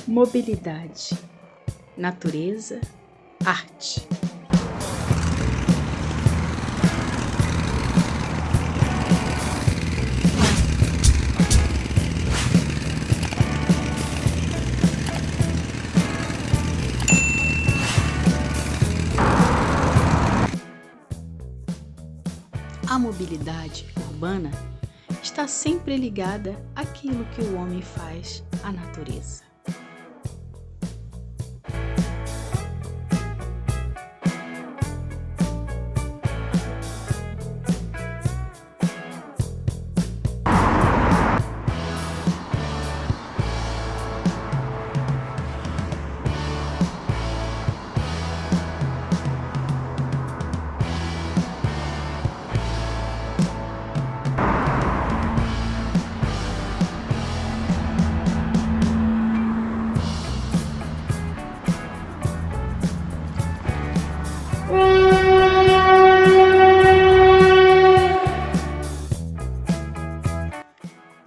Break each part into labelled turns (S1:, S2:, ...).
S1: Mobilidade, natureza, arte. A mobilidade urbana está sempre ligada àquilo que o homem faz à natureza.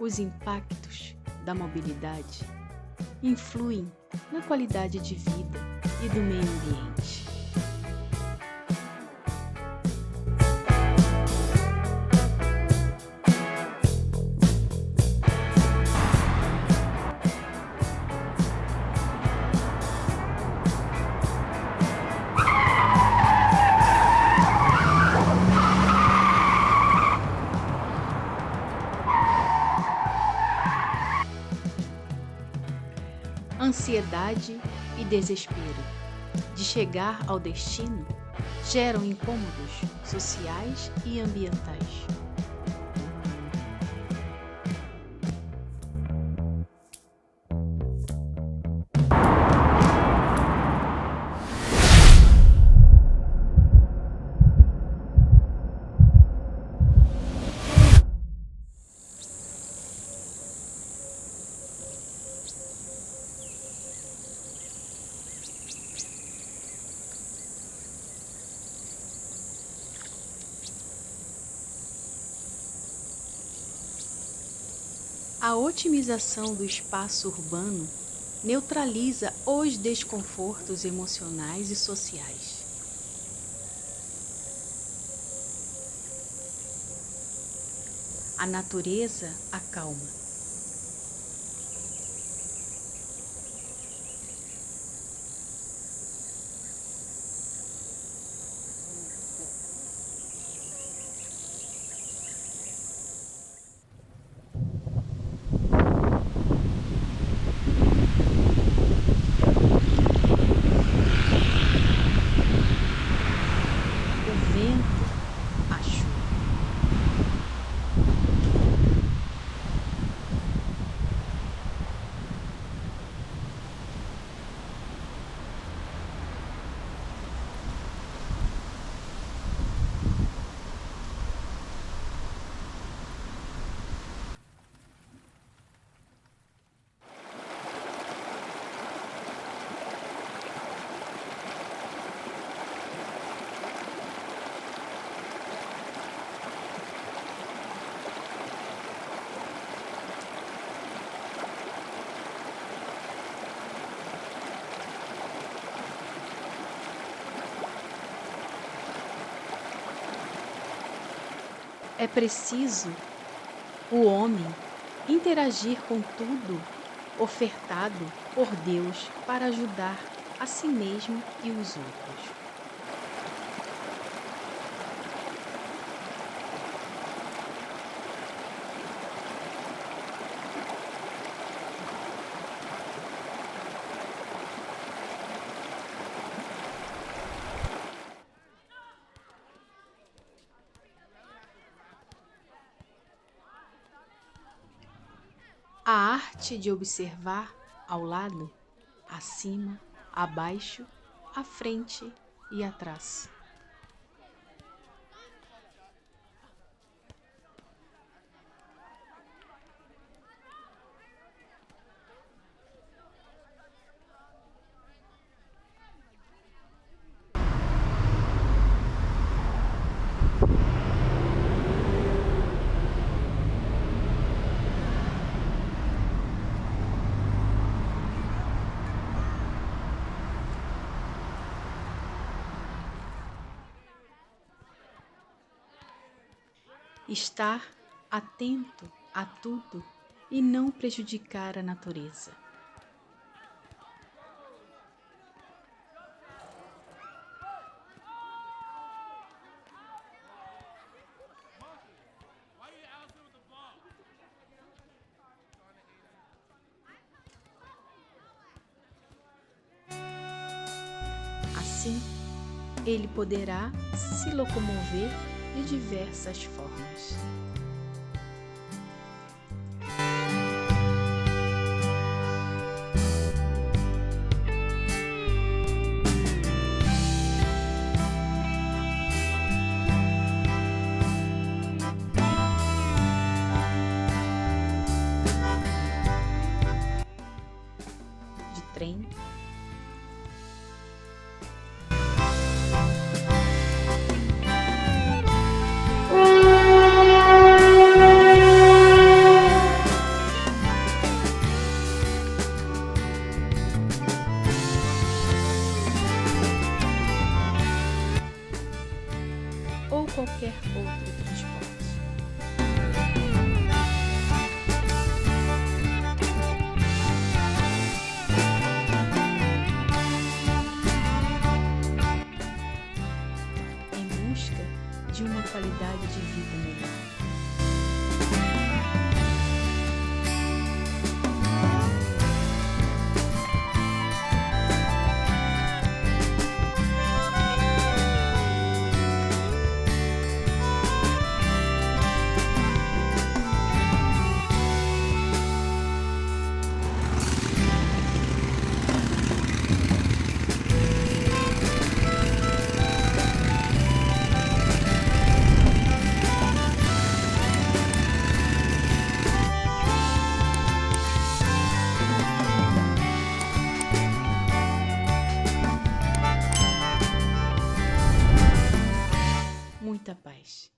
S1: Os impactos da mobilidade influem na qualidade de vida e do meio ambiente. Ansiedade e desespero de chegar ao destino geram incômodos sociais e ambientais. A otimização do espaço urbano neutraliza os desconfortos emocionais e sociais. A natureza acalma. É preciso o homem interagir com tudo ofertado por Deus para ajudar a si mesmo e os outros. A arte de observar ao lado, acima, abaixo, à frente e atrás. estar atento a tudo e não prejudicar a natureza. Assim, ele poderá se locomover de diversas formas. De trem, ou qualquer outro transporte. Em busca de uma qualidade de vida melhor. Muita paz.